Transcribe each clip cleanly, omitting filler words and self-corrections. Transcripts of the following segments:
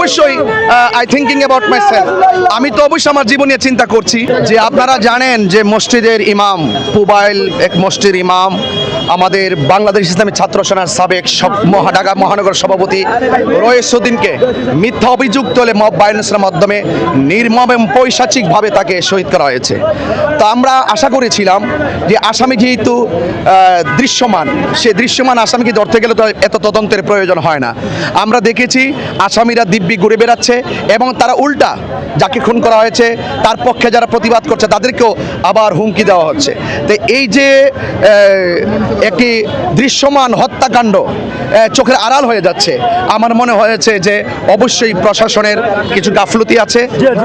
অবশ্যই I thinking about my self, আমি তো অবশ্যই আমার জীবন নিয়ে চিন্তা করছি। যে আপনারা জানেন যে মসজিদের ইমাম পুবাইল এক মসজিদের ইমাম, আমাদের বাংলাদেশ ইসলামী ছাত্র সেনার সাবেক ঢাকা মহানগর সভাপতি রয়েসুদ্দিনকে মিথ্যা অভিযোগ তোলে মব ভায়োলেন্সের মাধ্যমে নির্মম এবং পৈশাচিকভাবে তাকে শহীদ করা হয়েছে। তো আমরা আশা করেছিলাম যে আসামি যেহেতু দৃশ্যমান, সে দৃশ্যমান আসামিকে ধরতে গেলে তো এত তদন্তের প্রয়োজন হয় না। আমরা দেখেছি আসামিরা দিব্যি ঘুরে বেড়াচ্ছে এবং তারা উল্টা যাকে খুন করা হয়েছে তার পক্ষে যারা প্রতিবাদ করছে তাদেরকেও আবার হুমকি দেওয়া হচ্ছে। তো এই যে একটি দৃশ্যমান হত্যাকাণ্ড চোখের আড়াল হয়ে যাচ্ছে, আমার মনে হয়েছে যে অবশ্যই প্রশাসনের কিছু গাফলতি আছে।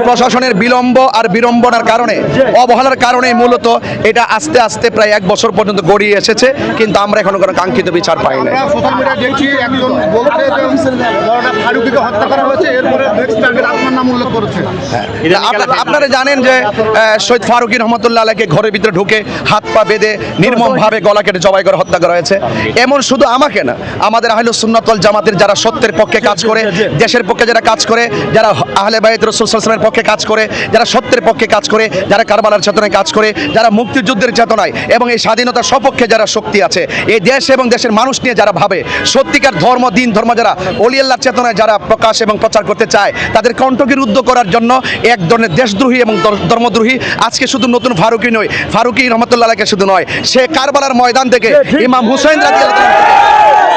প্রশাসনের বিলম্ব আর বিড়ম্বনার কারণে, অবহেলার কারণে মূলত এটা আস্তে আস্তে প্রায় 1 বছর পর্যন্ত গড়িয়ে এসেছে, কিন্তু আমরা এখনো কোনো কাঙ্ক্ষিত বিচার পাই না। আপনারা জানেন যে শহীদ ফারুকী রহমতুল্লাহ আলাইকে ঘরের ভিতরে ঢুকে হাত পা বেঁধে নির্মমভাবে গলা কেটে জবাই করে হত্যা করা হয়েছে। এমন শুধু আমাকে না, আমাদের আহলে সুন্নাত ওয়াল জামাতের যারা সত্যের পক্ষে কাজ করে, দেশের পক্ষে যারা কাজ করে, যারা আহলে বাইত রাসূল সাল্লাল্লাহু আলাইহি ওয়াসাল্লামের পক্ষে কাজ করে, যারা সত্যের পক্ষে কাজ করে, যারা কারবালার চেতনায় কাজ করে, যারা মুক্তিযুদ্ধের চেতনায় এবং এই স্বাধীনতার সপক্ষে যারা শক্তি আছে, এই দেশ এবং দেশের মানুষ নিয়ে যারা ভাবে, সত্যিকার ধর্ম দিন ধর্ম যারা ওলি আল্লাহর চেতনায় যারা প্রকাশ এবং প্রচার করতে চায়, তাদের কণ্ঠকে রুদ্ধ করার জন্য এক ধরনের দেশদ্রোহী এবং ধর্মদ্রোহী আজকে শুধু নতুন ফারুকী নয়, ফারুকী রহমতুল্লাহ আলাইকে শুধু নয়, সে কারবালার ময়দান থেকে ইমাম হুসাইন রাদিয়াল্লাহু আনহু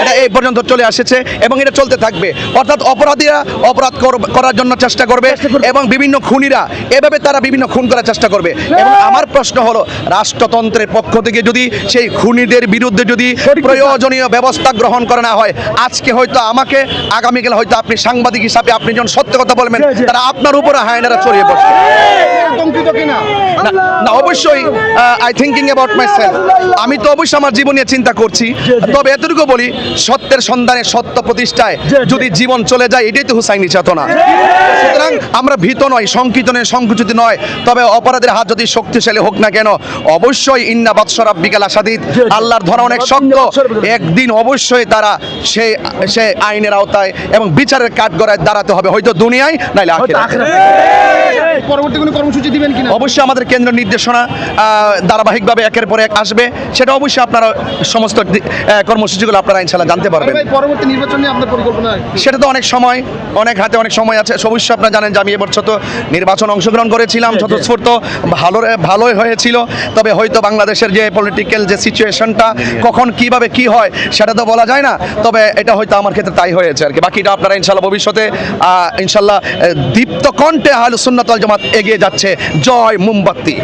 এটা এই পর্যন্ত চলে আসছে এবং এটা চলতে থাকবে। অর্থাৎ অপরাধীরা অপরাধ করার জন্য চেষ্টা করবে এবং বিভিন্ন খুনিরা এভাবে তারা বিভিন্ন খুন করার চেষ্টা করবে। এবং আমার প্রশ্ন হলো, রাষ্ট্রতন্ত্রের পক্ষ থেকে যদি সেই খুনিদের বিরুদ্ধে যদি প্রয়োজনীয় ব্যবস্থা গ্রহণ করা না হয়, আজকে হয়তো আমাকে, আগামীকাল হয়তো আপনি সাংবাদিক হিসাবে আপনি যখন সত্য কথা বলবেন, তারা আপনার উপরে হায়নারা ছড়িয়ে পড়বে। না, অবশ্যই I thinking about my self, আমি তো অবশ্যই আমার জীবন নিয়ে চিন্তা করছি। তবে এতটুকু বলি, সত্যের সন্ধানে সত্য প্রতিষ্ঠায় যদি জীবন চলে যায়, এটাই তো হুসাইনি চেতনা। সুতরাং আমরা ভীত নয়, শঙ্কিত নয়, সংকুচিত নয়। তবে অপরাধের হাত যদি শক্তিশালী হোক না কেন, অবশ্যই ইন্না বাতশা রাব্বিকা লাশাদীদ, আল্লাহর ধরা অনেক শক্ত। একদিন অবশ্যই তারা সেই আইনের আওতায় এবং বিচারের কাঠগড়ায় দাঁড়াতে হবে, হয়তো দুনিয়ায় নাইলে আখিরাতে। পরবর্তী কোনো কর্মসূচি দিবেন কিনা? অবশ্যই আমাদের কেন্দ্র নির্দেশনা ধারাবাহিকভাবে একের পর এক আসবে, সেটা অবশ্যই আপনারা সমস্ত কর্মসূচিগুলো আপনারা ইনশাআল্লাহ জানতে পারবেন। পরবর্তী নির্বাচন নিয়ে আপনার পরিকল্পনা? সেটা তো অনেক সময়, অনেক হাতে অনেক সময় আছে। অবশ্যই আপনারা জানেন যে আমি এবছর তো নির্বাচন অংশগ্রহণ করেছিলাম, স্বতঃস্ফূর্ত ভালোই হয়েছিল। তবে হয়তো বাংলাদেশের যে পলিটিক্যাল যে সিচুয়েশনটা কখন কিভাবে কি হয় সেটা তো বলা যায় না। তবে এটা হয়তো আমার ক্ষেত্রে তাই হয়েছে আর কি। বাকিটা আপনারা ইনশাআল্লাহ ভবিষ্যতে ইনশাআল্লাহ দীপ্ত কণ্ঠে আহলে সুন্নাত ওয়াল জামাত এগিয়ে যাচ্ছে। জয় মোমবাতি।